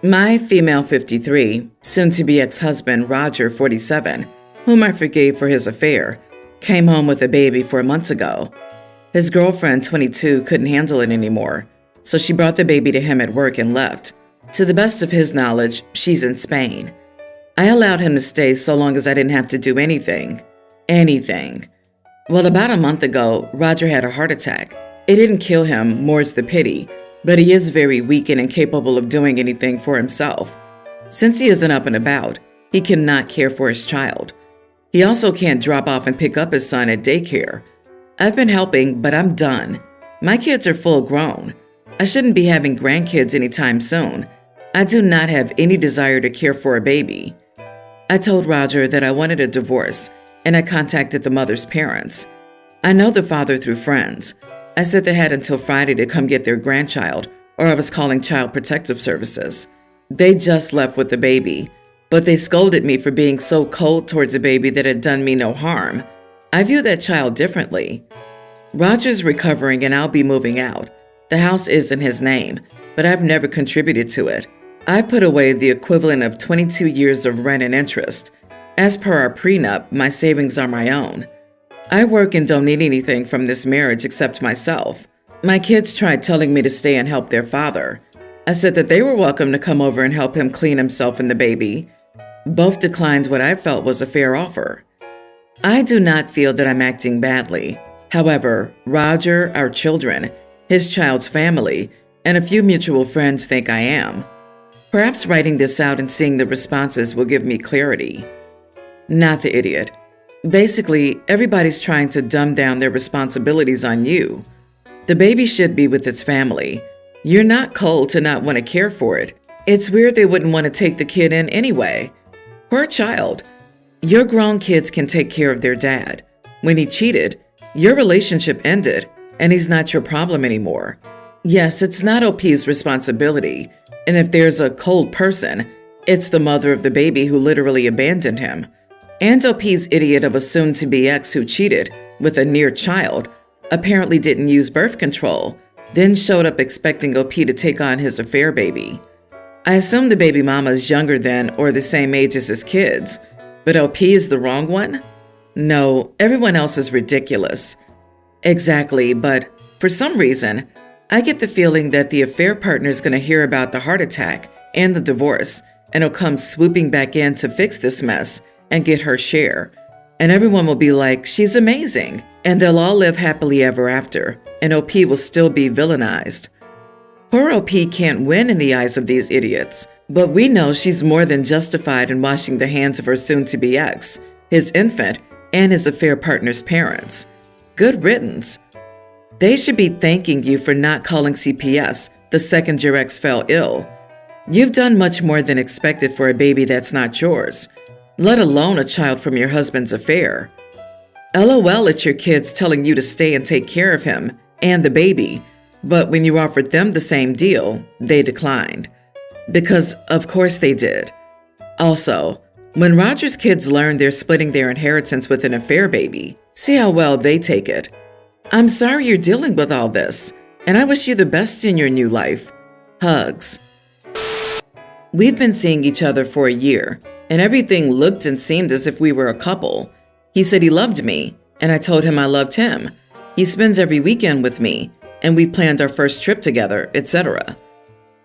My female 53, soon-to-be ex-husband Roger 47, whom I forgave for his affair, came home with a baby 4 months ago. His girlfriend 22 couldn't handle it anymore, so she brought the baby to him at work and left. To the best of his knowledge, she's in Spain. I allowed him to stay so long as I didn't have to do anything. Anything. Well, about a month ago, Roger had a heart attack. It didn't kill him, more's the pity, but he is very weak and incapable of doing anything for himself. Since he isn't up and about, he cannot care for his child. He also can't drop off and pick up his son at daycare. I've been helping, but I'm done. My kids are full grown. I shouldn't be having grandkids anytime soon. I do not have any desire to care for a baby. I told Roger that I wanted a divorce, and I contacted the mother's parents. I know the father through friends. I said they had until Friday to come get their grandchild, or I was calling Child Protective Services. They just left with the baby, but they scolded me for being so cold towards a baby that had done me no harm. I view that child differently. Roger's recovering and I'll be moving out. The house is in his name, but I've never contributed to it. I've put away the equivalent of 22 years of rent and interest. As per our prenup, my savings are my own. I work and don't need anything from this marriage except myself. My kids tried telling me to stay and help their father. I said that they were welcome to come over and help him clean himself and the baby. Both declined what I felt was a fair offer. I do not feel that I'm acting badly. However, Roger, our children, his child's family, and a few mutual friends think I am. Perhaps writing this out and seeing the responses will give me clarity. Not the idiot. Basically, everybody's trying to dumb down their responsibilities on you. The baby should be with its family. You're not cold to not want to care for it. It's weird they wouldn't want to take the kid in anyway. Poor child. Your grown kids can take care of their dad. When he cheated, your relationship ended, and he's not your problem anymore. Yes, it's not OP's responsibility, and if there's a cold person, it's the mother of the baby who literally abandoned him. And OP's idiot of a soon-to-be ex who cheated with a near child apparently didn't use birth control, then showed up expecting OP to take on his affair baby. I assume the baby mama is younger than or the same age as his kids, but OP is the wrong one? No, everyone else is ridiculous. Exactly, but for some reason, I get the feeling that the affair partner is going to hear about the heart attack and the divorce, and he'll come swooping back in to fix this mess and get her share. And everyone will be like, she's amazing, and they'll all live happily ever after, and OP will still be villainized. Poor OP can't win in the eyes of these idiots, but we know she's more than justified in washing the hands of her soon-to-be ex, his infant, and his affair partner's parents. Good riddance. They should be thanking you for not calling CPS the second your ex fell ill. You've done much more than expected for a baby that's not yours, let alone a child from your husband's affair. LOL at your kids telling you to stay and take care of him and the baby, but when you offered them the same deal, they declined. Because of course they did. Also, when Roger's kids learn they're splitting their inheritance with an affair baby, see how well they take it. I'm sorry you're dealing with all this, and I wish you the best in your new life. Hugs. We've been seeing each other for a year, and everything looked and seemed as if we were a couple. He said he loved me, and I told him I loved him. He spends every weekend with me, and we planned our first trip together, etc.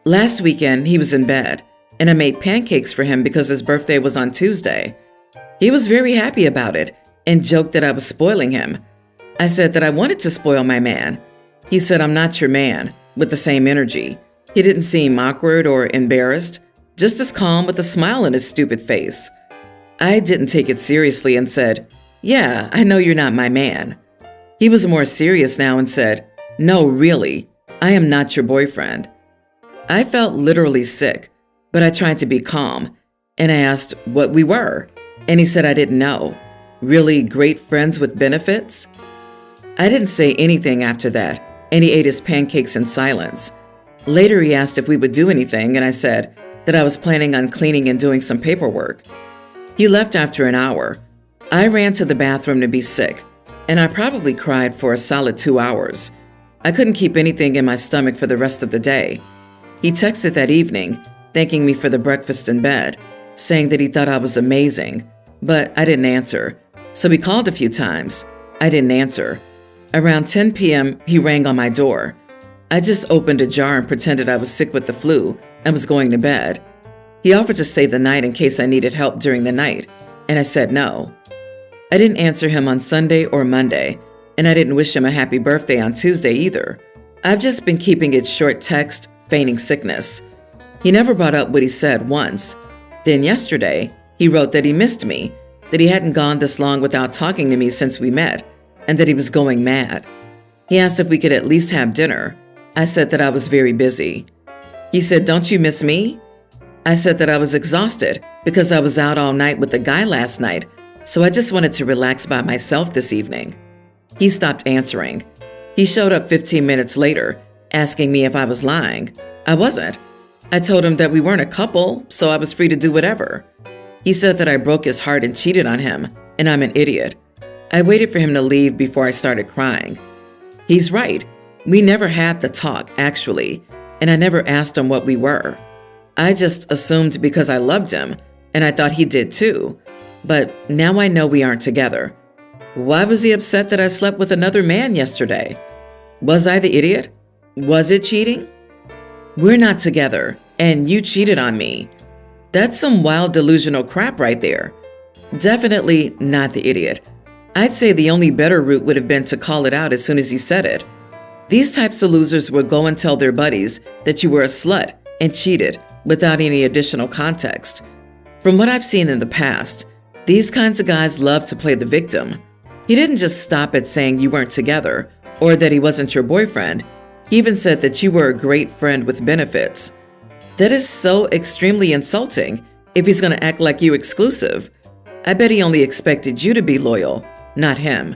Last weekend, he was in bed, and I made pancakes for him because his birthday was on Tuesday. He was very happy about it and joked that I was spoiling him. I said that I wanted to spoil my man. He said, I'm not your man, with the same energy. He didn't seem awkward or embarrassed, just as calm with a smile on his stupid face. I didn't take it seriously and said, yeah, I know you're not my man. He was more serious now and said, no, really, I am not your boyfriend. I felt literally sick, but I tried to be calm, and I asked what we were, and he said I didn't know. Really great friends with benefits? I didn't say anything after that, and he ate his pancakes in silence. Later, he asked if we would do anything, and I said that I was planning on cleaning and doing some paperwork. He left after an hour. I ran to the bathroom to be sick, and I probably cried for a solid 2 hours. I couldn't keep anything in my stomach for the rest of the day. He texted that evening thanking me for the breakfast in bed, saying that he thought I was amazing, but I didn't answer. So he called a few times. I didn't answer. Around 10 p.m., he rang on my door. I just opened a jar and pretended I was sick with the flu and was going to bed. He offered to stay the night in case I needed help during the night, and I said no. I didn't answer him on Sunday or Monday, and I didn't wish him a happy birthday on Tuesday either. I've just been keeping it short text, feigning sickness. He never brought up what he said once. Then yesterday, he wrote that he missed me, that he hadn't gone this long without talking to me since we met, and that he was going mad. He asked if we could at least have dinner. I said that I was very busy. He said, "Don't you miss me?" I said that I was exhausted because I was out all night with the guy last night, so I just wanted to relax by myself this evening. He stopped answering. He showed up 15 minutes later, asking me if I was lying. I wasn't. I told him that we weren't a couple, so I was free to do whatever. He said that I broke his heart and cheated on him, and I'm an idiot. I waited for him to leave before I started crying. He's right. We never had the talk, actually, and I never asked him what we were. I just assumed because I loved him, and I thought he did too. But now I know we aren't together. Why was he upset that I slept with another man yesterday? Was I the idiot? Was it cheating? We're not together, and you cheated on me. That's some wild delusional crap right there. Definitely not the idiot. I'd say the only better route would have been to call it out as soon as he said it. These types of losers will go and tell their buddies that you were a slut and cheated without any additional context. From what I've seen in the past, these kinds of guys love to play the victim. He didn't just stop at saying you weren't together or that he wasn't your boyfriend. He even said that you were a great friend with benefits. That is so extremely insulting if he's going to act like you exclusive. I bet he only expected you to be loyal, not him.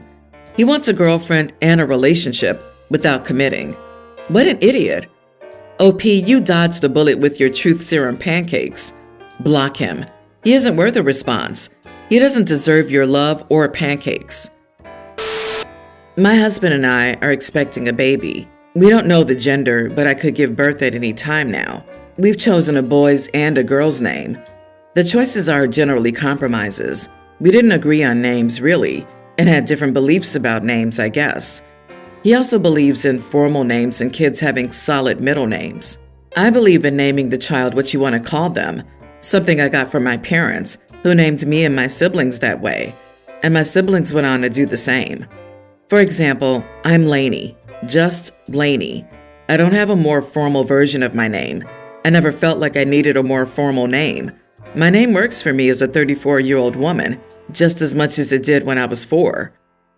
He wants a girlfriend and a relationship without committing. What an idiot. OP, you dodged the bullet with your truth serum pancakes. Block him. He isn't worth a response. He doesn't deserve your love or pancakes. My husband and I are expecting a baby. We don't know the gender, but I could give birth at any time now. We've chosen a boy's and a girl's name. The choices are generally compromises. We didn't agree on names, really, and had different beliefs about names, I guess. He also believes in formal names and kids having solid middle names. I believe in naming the child what you want to call them, something I got from my parents, who named me and my siblings that way, and my siblings went on to do the same. For example, I'm Lainey, just Lainey. I don't have a more formal version of my name. I never felt like I needed a more formal name. My name works for me as a 34-year-old woman, just as much as it did when I was 4.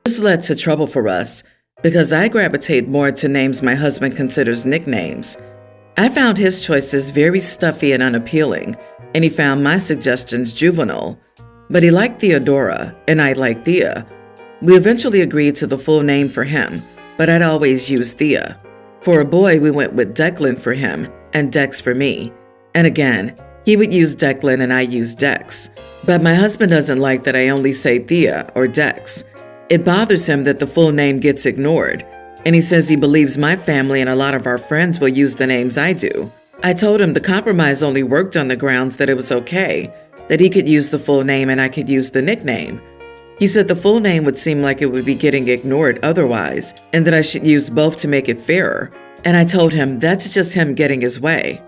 This led to trouble for us, because I gravitate more to names my husband considers nicknames. I found his choices very stuffy and unappealing, and he found my suggestions juvenile. But he liked Theodora, and I liked Thea. We eventually agreed to the full name for him, but I'd always use Thea. For a boy, we went with Declan for him, and Dex for me. And again, he would use Declan and I use Dex. But my husband doesn't like that I only say Thea or Dex. It bothers him that the full name gets ignored, and he says he believes my family and a lot of our friends will use the names I do. I told him the compromise only worked on the grounds that it was okay, that he could use the full name and I could use the nickname. He said the full name would seem like it would be getting ignored otherwise, and that I should use both to make it fairer. And I told him that's just him getting his way.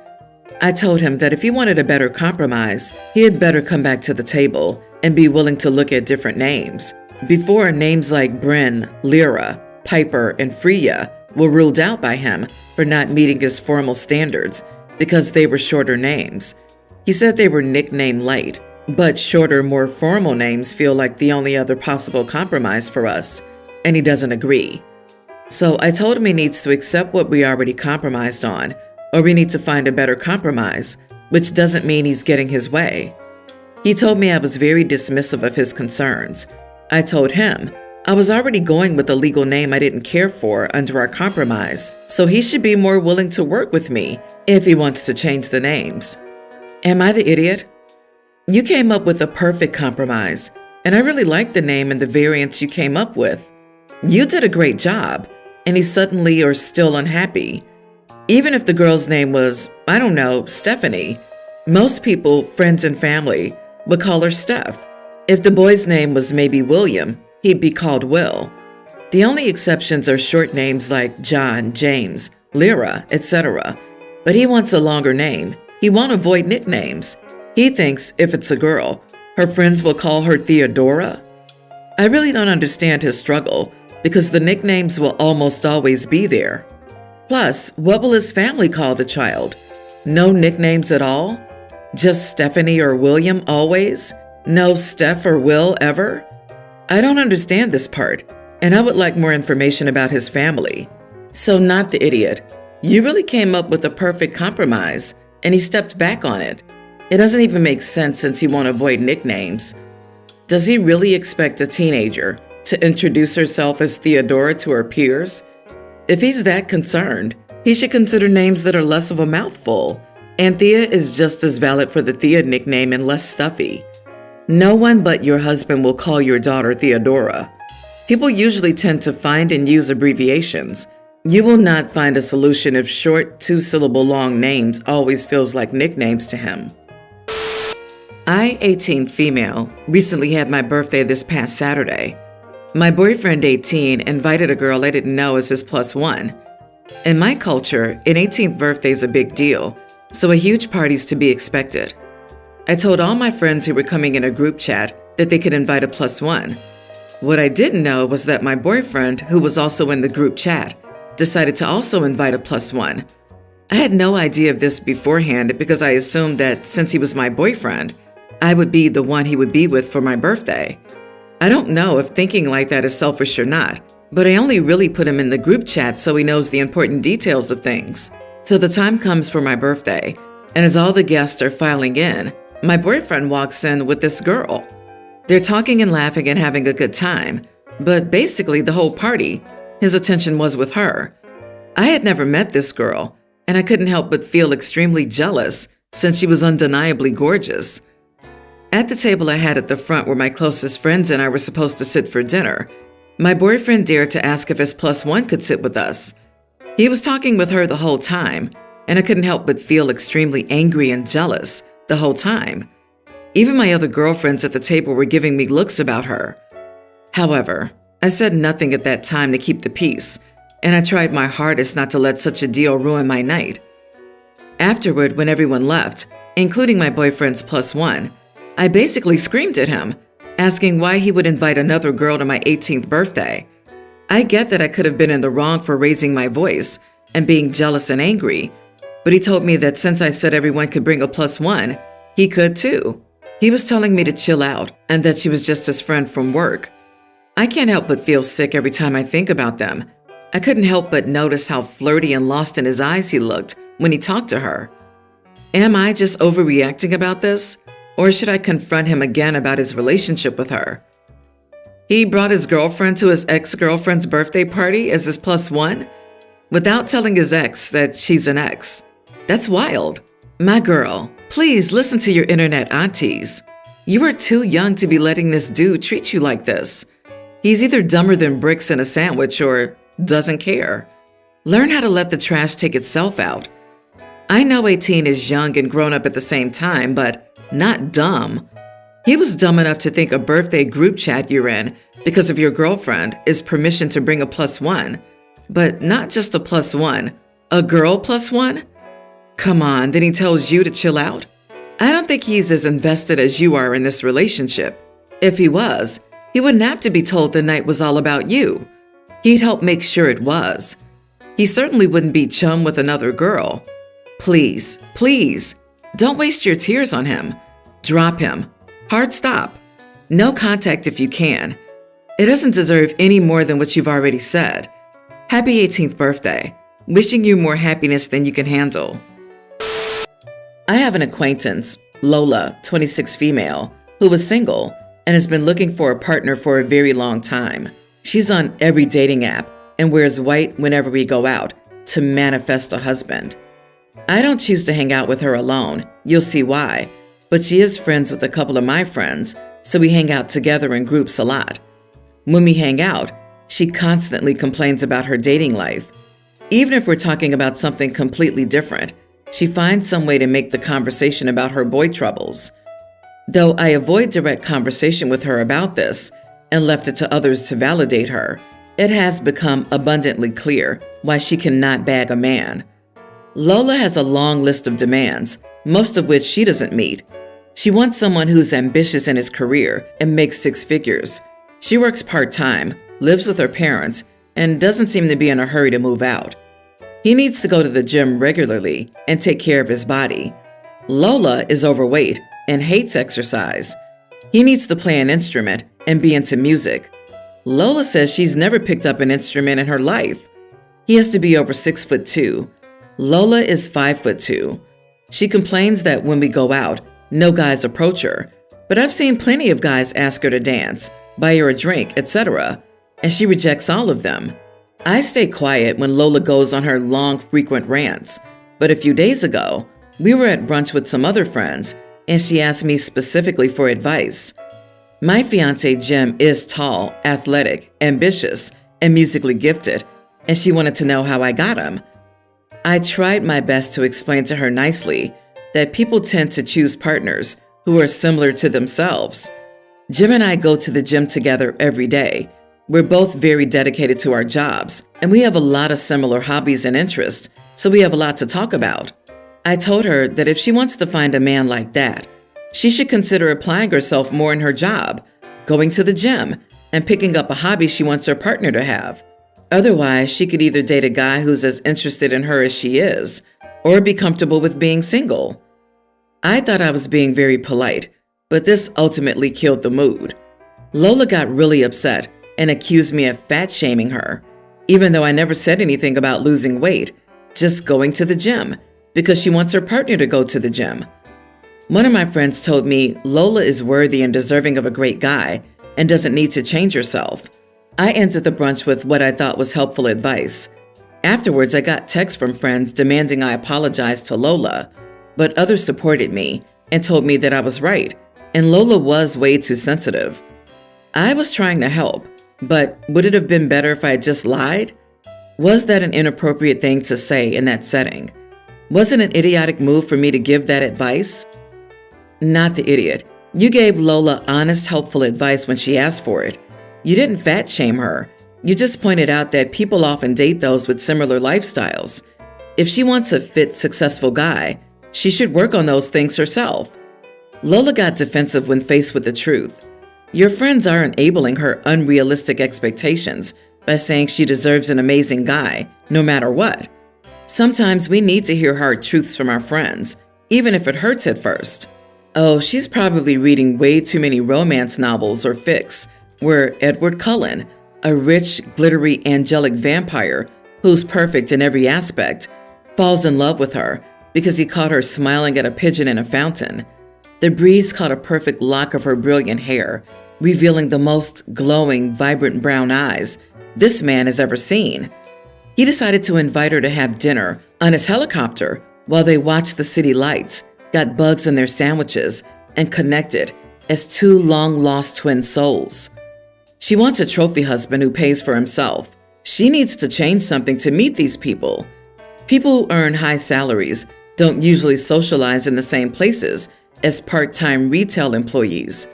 I told him that if he wanted a better compromise, he had better come back to the table and be willing to look at different names. Before, names like Bryn, Lyra, Piper, and Freya were ruled out by him for not meeting his formal standards because they were shorter names. He said they were nickname light, but shorter, more formal names feel like the only other possible compromise for us, and he doesn't agree. So I told him he needs to accept what we already compromised on, or we need to find a better compromise, which doesn't mean he's getting his way. He told me I was very dismissive of his concerns. I told him I was already going with a legal name I didn't care for under our compromise, so he should be more willing to work with me if he wants to change the names. Am I the idiot? You came up with a perfect compromise, and I really like the name and the variants you came up with. You did a great job, and he suddenly or still unhappy. Even if the girl's name was, I don't know, Stephanie, Most people, friends and family, would call her Steph. If the boy's name was maybe William, he'd be called Will. The only exceptions are short names like John, James, Lyra, etc. But he wants a longer name. He won't avoid nicknames. He thinks if it's a girl, her friends will call her Theodora. I really don't understand his struggle because the nicknames will almost always be there. Plus, what will his family call the child? No nicknames at all? Just Stephanie or William always? No Steph or Will ever? I don't understand this part, and I would like more information about his family. So not the idiot. You really came up with a perfect compromise, and he stepped back on it. It doesn't even make sense since he won't avoid nicknames. Does he really expect a teenager to introduce herself as Theodora to her peers? If he's that concerned, he should consider names that are less of a mouthful. Anthea is just as valid for the Thea nickname and less stuffy. No one but your husband will call your daughter Theodora. People usually tend to find and use abbreviations. You will not find a solution if short, two-syllable long names always feels like nicknames to him. I, 18 female, recently had my birthday this past Saturday. My boyfriend, 18, invited a girl I didn't know as his +1. In my culture, an 18th birthday is a big deal, so a huge party's to be expected. I told all my friends who were coming in a group chat that they could invite a +1. What I didn't know was that my boyfriend, who was also in the group chat, decided to also invite a +1. I had no idea of this beforehand because I assumed that since he was my boyfriend, I would be the one he would be with for my birthday. I don't know if thinking like that is selfish or not, but I only really put him in the group chat so he knows the important details of things. So the time comes for my birthday, and as all the guests are filing in, my boyfriend walks in with this girl. They're talking and laughing and having a good time, but basically the whole party, his attention was with her. I had never met this girl, and I couldn't help but feel extremely jealous since she was undeniably gorgeous. At the table I had at the front where my closest friends and I were supposed to sit for dinner, my boyfriend dared to ask if his +1 could sit with us. He was talking with her the whole time, and I couldn't help but feel extremely angry and jealous the whole time. Even my other girlfriends at the table were giving me looks about her. However, I said nothing at that time to keep the peace, and I tried my hardest not to let such a deal ruin my night. Afterward, when everyone left, including my boyfriend's +1, I basically screamed at him, asking why he would invite another girl to my 18th birthday. I get that I could have been in the wrong for raising my voice and being jealous and angry, but he told me that since I said everyone could bring a +1, he could too. He was telling me to chill out and that she was just his friend from work. I can't help but feel sick every time I think about them. I couldn't help but notice how flirty and lost in his eyes he looked when he talked to her. Am I just overreacting about this? Or should I confront him again about his relationship with her? He brought his girlfriend to his ex-girlfriend's birthday party as his +1 without telling his ex that she's an ex. That's wild. My girl, please listen to your internet aunties. You are too young to be letting this dude treat you like this. He's either dumber than bricks in a sandwich or doesn't care. Learn how to let the trash take itself out. I know 18 is young and grown up at the same time, but not dumb. He was dumb enough to think a birthday group chat you're in because of your girlfriend is permission to bring a +1, but not just a +1, a girl +1? Come on, then he tells you to chill out? I don't think he's as invested as you are in this relationship. If he was, he wouldn't have to be told the night was all about you. He'd help make sure it was. He certainly wouldn't be chum with another girl. Please, please, don't waste your tears on him. Drop him. Hard stop. No contact if you can. It doesn't deserve any more than what you've already said. Happy 18th birthday. Wishing you more happiness than you can handle. I have an acquaintance, Lola, 26 female, who was single and has been looking for a partner for a very long time. She's on every dating app and wears white whenever we go out to manifest a husband. I don't choose to hang out with her alone. You'll see why. But she is friends with a couple of my friends, so we hang out together in groups a lot. When we hang out, she constantly complains about her dating life. Even if we're talking about something completely different, she finds some way to make the conversation about her boy troubles. Though I avoid direct conversation with her about this and left it to others to validate her, it has become abundantly clear why she cannot bag a man. Lola has a long list of demands, most of which she doesn't meet. She wants someone who's ambitious in his career and makes six figures. She works part-time, lives with her parents, and doesn't seem to be in a hurry to move out. He needs to go to the gym regularly and take care of his body. Lola is overweight and hates exercise. He needs to play an instrument and be into music. Lola says she's never picked up an instrument in her life. He has to be over 6'2". Lola is 5'2". She complains that when we go out, no guys approach her, but I've seen plenty of guys ask her to dance, buy her a drink, etc., and she rejects all of them. I stay quiet when Lola goes on her long, frequent rants, but a few days ago, we were at brunch with some other friends, and she asked me specifically for advice. My fiancé Jim is tall, athletic, ambitious, and musically gifted, and she wanted to know how I got him. I tried my best to explain to her nicely that people tend to choose partners who are similar to themselves. Jim and I go to the gym together every day. We're both very dedicated to our jobs, and we have a lot of similar hobbies and interests, so we have a lot to talk about. I told her that if she wants to find a man like that, she should consider applying herself more in her job, going to the gym, and picking up a hobby she wants her partner to have. Otherwise, she could either date a guy who's as interested in her as she is, or be comfortable with being single. I thought I was being very polite, but this ultimately killed the mood. Lola got really upset and accused me of fat-shaming her, even though I never said anything about losing weight, just going to the gym, because she wants her partner to go to the gym. One of my friends told me Lola is worthy and deserving of a great guy and doesn't need to change herself. I ended the brunch with what I thought was helpful advice. Afterwards, I got texts from friends demanding I apologize to Lola, but others supported me and told me that I was right, and Lola was way too sensitive. I was trying to help, but would it have been better if I had just lied? Was that an inappropriate thing to say in that setting? Was it an idiotic move for me to give that advice? Not the idiot. You gave Lola honest, helpful advice when she asked for it. You didn't fat shame her. You just pointed out that people often date those with similar lifestyles. If she wants a fit, successful guy, she should work on those things herself. Lola got defensive when faced with the truth. Your friends are enabling her unrealistic expectations by saying she deserves an amazing guy, no matter what. Sometimes we need to hear hard truths from our friends, even if it hurts at first. Oh, she's probably reading way too many romance novels or fics, where Edward Cullen, a rich, glittery, angelic vampire who's perfect in every aspect, falls in love with her because he caught her smiling at a pigeon in a fountain. The breeze caught a perfect lock of her brilliant hair, revealing the most glowing, vibrant brown eyes this man has ever seen. He decided to invite her to have dinner on his helicopter while they watched the city lights, got bugs in their sandwiches, and connected as two long-lost twin souls. She wants a trophy husband who pays for himself. She needs to change something to meet these people. People who earn high salaries don't usually socialize in the same places as part-time retail employees.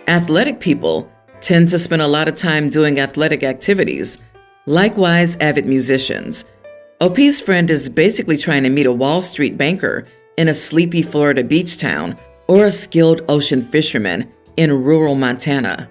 Athletic people tend to spend a lot of time doing athletic activities. Likewise, avid musicians. OP's friend is basically trying to meet a Wall Street banker in a sleepy Florida beach town or a skilled ocean fisherman in rural Montana.